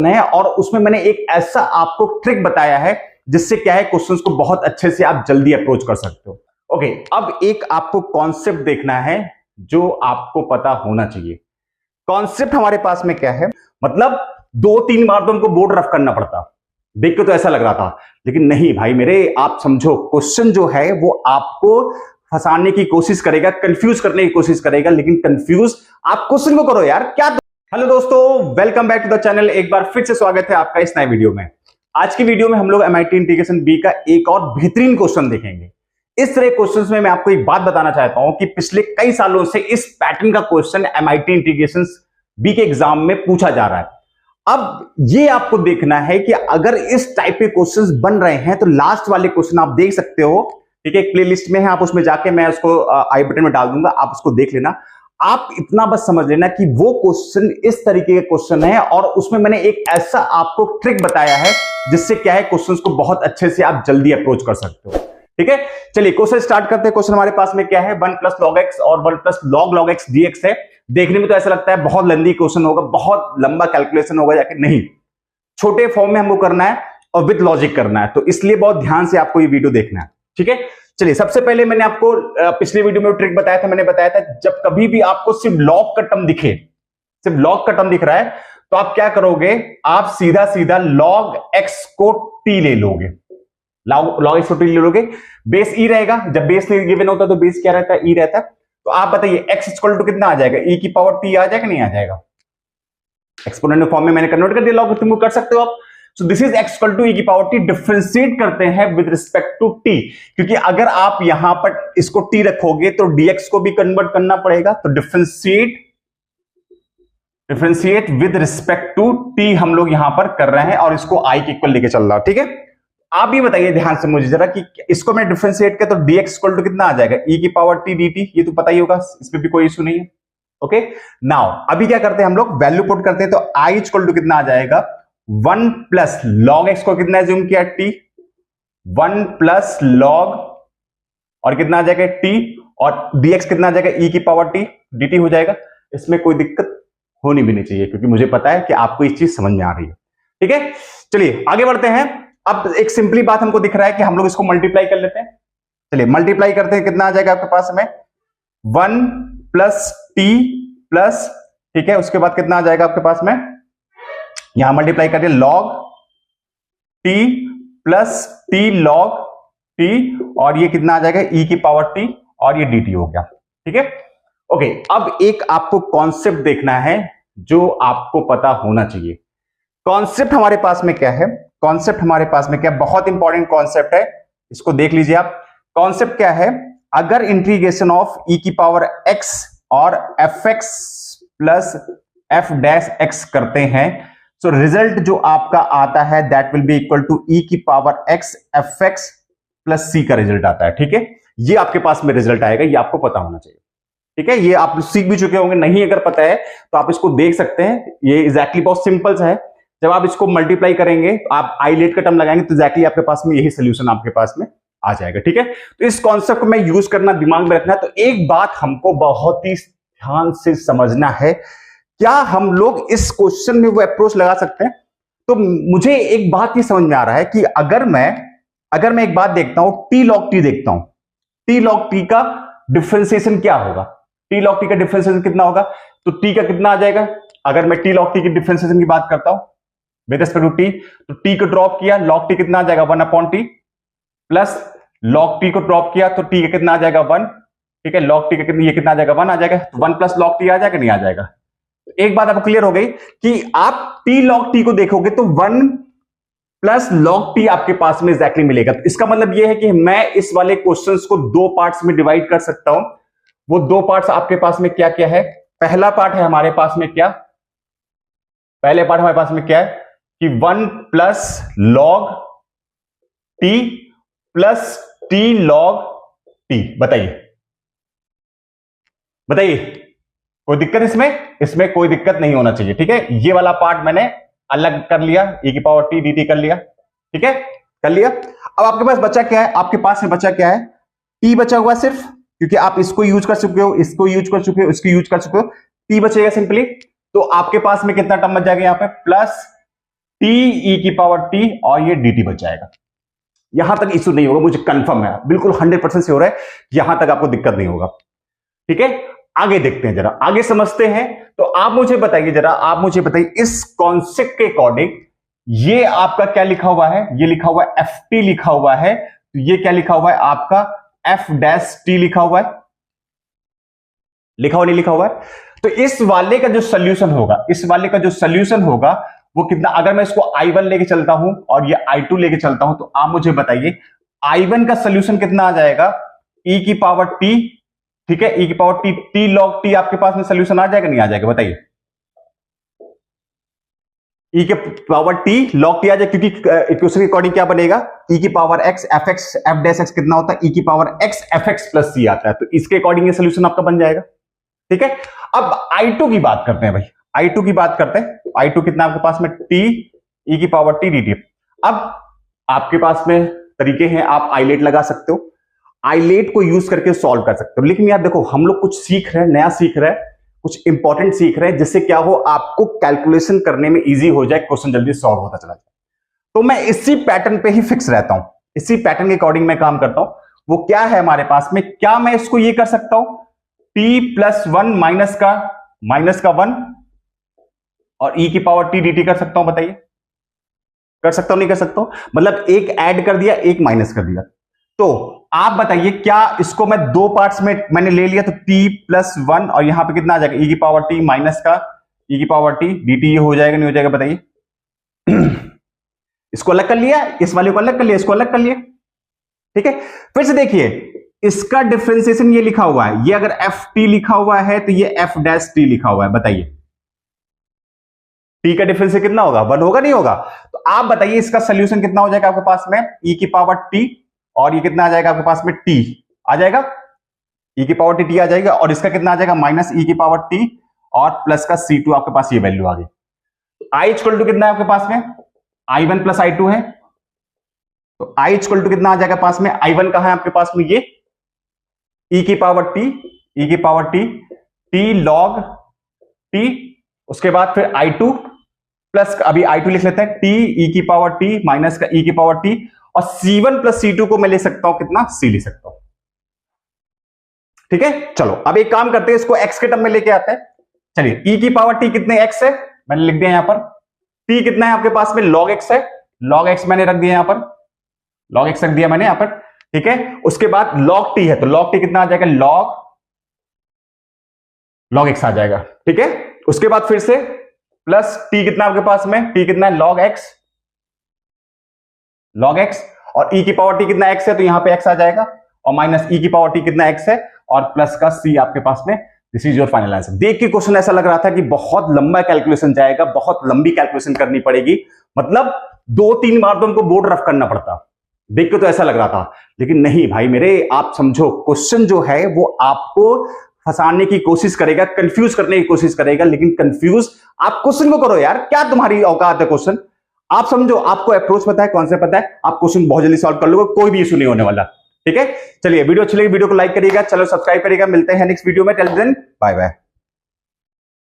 है और उसमें मैंने एक ऐसा आपको ट्रिक बताया है जिससे क्या है क्वेश्चंस को बहुत अच्छे से आप जल्दी अप्रोच कर सकते हो। ओके, अब एक आपको कॉन्सेप्ट देखना है जो आपको पता होना चाहिए। कॉन्सेप्ट हमारे पास में क्या है, मतलब 2-3 बार तो हमको बोर्ड रफ करना पड़ता, देख के तो ऐसा लग रहा था, लेकिन नहीं भाई मेरे, आप समझो क्वेश्चन जो है वो आपको फंसाने की कोशिश करेगा, कंफ्यूज करने की कोशिश करेगा, लेकिन कंफ्यूज आप क्वेश्चन को करो यार क्या। हेलो दोस्तों, welcome back to the channel. एक बार फिर से स्वागत है आपका इस नए वीडियो में। आज की वीडियो में हम लोग MIT इंटीग्रेशन बी का एक और बेहतरीन क्वेश्चन देखेंगे। इस तरह क्वेश्चंस में मैं आपको एक बात बताना चाहता हूं कि पिछले कई सालों से इस पैटर्न का क्वेश्चन MIT इंटीग्रेशन बी के एग्जाम में पूछा जा रहा है। अब ये आपको देखना है कि अगर इस टाइप के क्वेश्चंस बन रहे हैं तो लास्ट वाले क्वेश्चन आप देख सकते हो, ठीक है, एक प्लेलिस्ट में है, आप उसमें जाके मैं उसको आई बटन में डाल दूंगा, आप उसको देख लेना। आप इतना बस समझ लेना कि वो क्वेश्चन इस तरीके के क्वेश्चन है और उसमें मैंने एक ऐसा आपको ट्रिक बताया है जिससे क्या है क्वेश्चंस को बहुत अच्छे से आप जल्दी अप्रोच कर सकते हो। ठीक है, चलिए क्वेश्चन स्टार्ट करते हैं। क्वेश्चन हमारे पास में क्या है, 1 + log x और 1 + log x dx है। देखने में तो ऐसा लगता है बहुत लंबी क्वेश्चन होगा, बहुत लंबा कैलकुलेशन होगा, जाके नहीं, छोटे फॉर्म में हमको करना है और विद लॉजिक करना है, तो इसलिए बहुत ध्यान से आपको ये वीडियो देखना है। ठीक है, चलिए सबसे पहले मैंने आपको पिछले वीडियो में ट्रिक बताया था, मैंने बताया था जब कभी भी आपको सिर्फ लॉग का टर्म दिखे, सिर्फ लॉग का टर्म दिख रहा है, तो आप क्या करोगे, आप सीधा सीधा log x को t ले लोगे, log x को t ले लोगे। बेस e रहेगा, जब बेस गिवन होता है तो बेस क्या रहता है, e रहता है। तो आप बताइए x इक्वल टू कितना आ जाएगा, e की पावर t आ जाएगा नहीं आ जाएगा। एक्सपोनेंट फॉर्म में मैंने कन्वर्ट कर दिया, लॉग कर सकते हो आप। So this is x equal to e की पावर t, डिफरेंशिएट करते हैं विद रिस्पेक्ट टू t, क्योंकि अगर आप यहां पर इसको t रखोगे तो dx को भी कन्वर्ट करना पड़ेगा, तो differentiate with respect to t हम लोग यहां पर कर रहे हैं और इसको i के इक्वल लेके चल रहा है। ठीक है, आप भी बताइए ध्यान से मुझे जरा कि इसको मैं डिफरेंशिएट किया तो dx इक्वल टू कितना आ जाएगा, e की पावर t dt, ये तो पता ही होगा, इसमें भी कोई इशू नहीं है। ओके, नाउ अभी क्या करते हैं हम लोग, वैल्यू पुट करते हैं, तो i इक्वल टू कितना आ जाएगा, 1 + log x को कितना एज्यूम किया, t, 1 + log और कितना आ जाएगा t, और dx कितना आ जाएगा, e की पावर t dt हो जाएगा। इसमें कोई दिक्कत होनी भी नहीं चाहिए क्योंकि मुझे पता है कि आपको इस चीज समझ में आ रही है। ठीक है, चलिए आगे बढ़ते हैं। अब एक सिंपली बात हमको दिख रहा है कि हम लोग इसको मल्टीप्लाई कर लेते हैं। चलिए मल्टीप्लाई करते हैं, कितना आ जाएगा आपके पास में, 1 + t प्लस, ठीक है, उसके बाद कितना आ जाएगा आपके पास में, यहां मल्टीप्लाई करिए, log t plus t log t, और ये कितना आ जाएगा, e की पावर t, और ये dt हो गया। ठीक है, ओके, अब एक आपको कॉन्सेप्ट देखना है जो आपको पता होना चाहिए। कॉन्सेप्ट हमारे पास में क्या है, कॉन्सेप्ट हमारे पास में क्या, बहुत इंपॉर्टेंट कॉन्सेप्ट है, इसको देख लीजिए आप। कॉन्सेप्ट क्या है, अगर इंटीग्रेशन ऑफ e की पावर x और fx plus f dash x करते हैं, तो रिजल्ट जो आपका आता है that will be equal to e की power x fx plus c का रिजल्ट आता है। ठीक है, ये आपके पास में रिजल्ट आएगा, ये आपको पता होना चाहिए। ठीक है, ये आप सीख भी चुके होंगे, नहीं अगर पता है तो आप इसको देख सकते हैं, ये एग्जैक्टली बहुत सिंपल सा है। जब आप इसको मल्टीप्लाई करेंगे, आप आइलेट का टर्म लगाएंगे तो एग्जैक्टली आपके पास में यही सोल्यूशन आपके पास में आ जाएगा। ठीक है, तो इस कॉन्सेप्ट को मैं यूज करना, दिमाग में रखना। तो एक बात हमको बहुत ही ध्यान से समझना है, क्या हम लोग इस क्वेश्चन में वो अप्रोच लगा सकते हैं। तो मुझे एक बात ही समझ में आ रहा है कि अगर मैं एक बात देखता हूं, t log t देखता हूं, t log t का डिफरेंशिएशन क्या होगा, t log t का डिफरेंशिएशन कितना होगा, तो t का कितना आ जाएगा, अगर मैं t log t की डिफरेंशिएशन की बात करता हूं विद रिस्पेक्ट टू t, तो t को ड्रॉप किया, log t कितना आ जाएगा, 1/t, प्लस log t को ड्रॉप किया तो t का कितना आ जाएगा, 1। ठीक है, log t का ये कितना आ जाएगा, 1 आ जाएगा, तो 1 + log t आ जाएगा नहीं आ जाएगा। एक बात आपको क्लियर हो गई कि आप t log t को देखोगे तो 1 + log t आपके पास में एग्जैक्टली मिलेगा। तो इसका मतलब यह है कि मैं इस वाले क्वेश्चंस को 2 पार्ट्स में डिवाइड कर सकता हूं। वो 2 पार्ट्स आपके पास में क्या क्या है, पहला पार्ट है हमारे पास में क्या, पहले पार्ट हमारे पास में क्या है कि 1 + log t plus t log t। बताइए कोई दिक्कत इसमें कोई दिक्कत नहीं होना चाहिए। ठीक है, ये वाला पार्ट मैंने अलग कर लिया, e की पावर t dt कर लिया। ठीक है, कर लिया। अब आपके पास बचा क्या है, आपके पास में बचा क्या है, t बचा हुआ सिर्फ, क्योंकि आप इसको यूज कर चुके हो, इसको यूज कर चुके हो, इसको यूज कर चुके हो, t बचेगा सिंपली। तो आपके पास में कितना टर्म बच जाएगा यहाँ पे, प्लस टी ई की पावर टी और ये dt बच जाएगा। यहां तक इशू नहीं होगा, मुझे कंफर्म है, बिल्कुल 100% श्योर है कि यहां तक आपको दिक्कत नहीं होगा। ठीक है, आगे देखते हैं, जरा आगे समझते हैं। तो आप मुझे बताइए, जरा आप मुझे बताइए इस कॉन्सेप्ट के अकॉर्डिंग ये आपका क्या लिखा हुआ है, ये लिखा हुआ है एफ टी लिखा हुआ है, तो ये क्या लिखा हुआ है आपका एफ डैश टी लिखा हुआ है, लिखा हुआ नहीं लिखा हुआ है। तो इस वाले का जो सोल्यूशन होगा, इस वाले का जो सोल्यूशन होगा वो कितना, अगर मैं इसको I1 लेके चलता हूं और ये I2 लेके चलता हूं, तो आप मुझे बताइए I1 का सोल्यूशन कितना आ जाएगा, e की पावर t, ठीक है, e की power t, t log t आपके पास में सोल्यूशन आ जाएगा नहीं आ जाएगा बताइए, e के पावर t log t आ जाएगा, क्योंकि इक्वेशन के अकॉर्डिंग क्या बनेगा, e की power x f x f dash x कितना होता है, e की power x f x plus c आता है, तो इसके अकॉर्डिंग ये सोल्यूशन आपका बन जाएगा। ठीक है, अब I2 की बात करते हैं भाई, I2 की बात करते हैं। I2 कितना आपके पास में, t e की पावर t dt। अब आपके पास में तरीके हैं, आप आइलेट लगा सकते हो, आइलेट को यूज करके सॉल्व कर सकते हो। लेकिन यार देखो, हम लोग कुछ सीख रहे हैं, नया सीख रहे हैं, कुछ इंपॉर्टेंट सीख रहे हैं, जिससे क्या हो आपको कैलकुलेशन करने में इजी हो जाए, क्वेश्चन जल्दी सॉल्व होता चला जाए। तो मैं इसी पैटर्न पे ही फिक्स रहता हूं, इसी पैटर्न के अकॉर्डिंग मैं काम करता हूं। वो क्या है हमारे पास में, क्या मैं इसको ये कर सकता हूं, t प्लस 1 माइनस का 1 और e की पावर t dt कर सकता हूं, बताइए कर सकता हूं नहीं कर सकता हूं, मतलब एक ऐड कर दिया एक माइनस कर दिया। तो आप बताइए क्या इसको मैं दो पार्ट्स में मैंने ले लिया, तो t प्लस 1 और यहां पे कितना आ जाएगा, e की पावर t माइनस का e की पावर t dt, ये हो जाएगा नहीं हो जाएगा बताइए। इसको अलग कर लिया, इस वाले को अलग कर लिया, इसको अलग कर लिया। ठीक है, फिर से देखिए इसका डिफरेंशिएशन ये लिखा हुआ है, ये अगर एफ टी लिखा हुआ है तो ये एफ डैश टी लिखा हुआ है, बताइए टी का डिफरेंस कितना होगा, 1 होगा नहीं होगा। तो आप बताइए इसका सोल्यूशन कितना हो जाएगा आपके पास में, e की पावर t और ये कितना आ जाएगा आपके पास में, t आ जाएगा, e की पावर t आ जाएगा, और इसका कितना आ जाएगा माइनस e की पावर t और प्लस का c2, आपके पास ये वैल्यू आ गई। i इक्वल टू कितना है आपके पास में, i1 प्लस i2 है, तो i इक्वल टू कितना आ जाएगा पास में, i1 कहां है आपके पास में, ये e की पावर t, e की power t, t log t, उसके बाद फिर i2 प्लस, अभी i2 लिख लेते हैं, t e की पावर t माइनस का e की पावर t, और c1 प्लस c2 को मैं ले सकता हूं कितना, c ले सकता हूं। ठीक है, चलो अब एक काम करते हैं, इसको x के टर्म में लेके आते हैं। चलिए e की पावर t कितने x है, मैंने लिख दिया यहां पर, t कितना है आपके पास में, log x है, log x मैंने रख दिया यहां पर, log x रख दिया मैंने यहां पर। ठीक है, उसके बाद log t है, तो log t कितना आ जाएगा, log x आ जाएगा। ठीक है, उसके बाद फिर से प्लस t कितना आपके पास में, t कितना है, log x, और e की पावर t कितना x है, तो यहां पे x आ जाएगा, और माइनस e की पावर t कितना x है, और प्लस का c आपके पास में। This is your final answer. देख के क्वेश्चन ऐसा लग रहा था कि बहुत लंबा कैलकुलेशन जाएगा, बहुत लंबी कैलकुलेशन करनी पड़ेगी, मतलब 2-3 बार तो हमको बोर्ड रफ करना पड़ता, देख के तो ऐसा लग रहा था। लेकिन नहीं भाई मेरे, आप समझो क्वेश्चन जो है वो आपको फंसाने की कोशिश करेगा, कंफ्यूज करने की कोशिश करेगा, लेकिन कंफ्यूज आप क्वेश्चन को करो यार, क्या तुम्हारी औकात है क्वेश्चन, आप समझो, आपको अप्रोच पता है, कॉन्सेप्ट पता है, आप क्वेश्चन बहुत जल्दी सॉल्व कर लोगे, कोई भी इशू नहीं होने वाला। ठीक है, चलिए वीडियो अच्छी लगी वीडियो को लाइक करिएगा, चलो सब्सक्राइब करिएगा, मिलते हैं नेक्स्ट वीडियो में, टिल देन बाय बाय।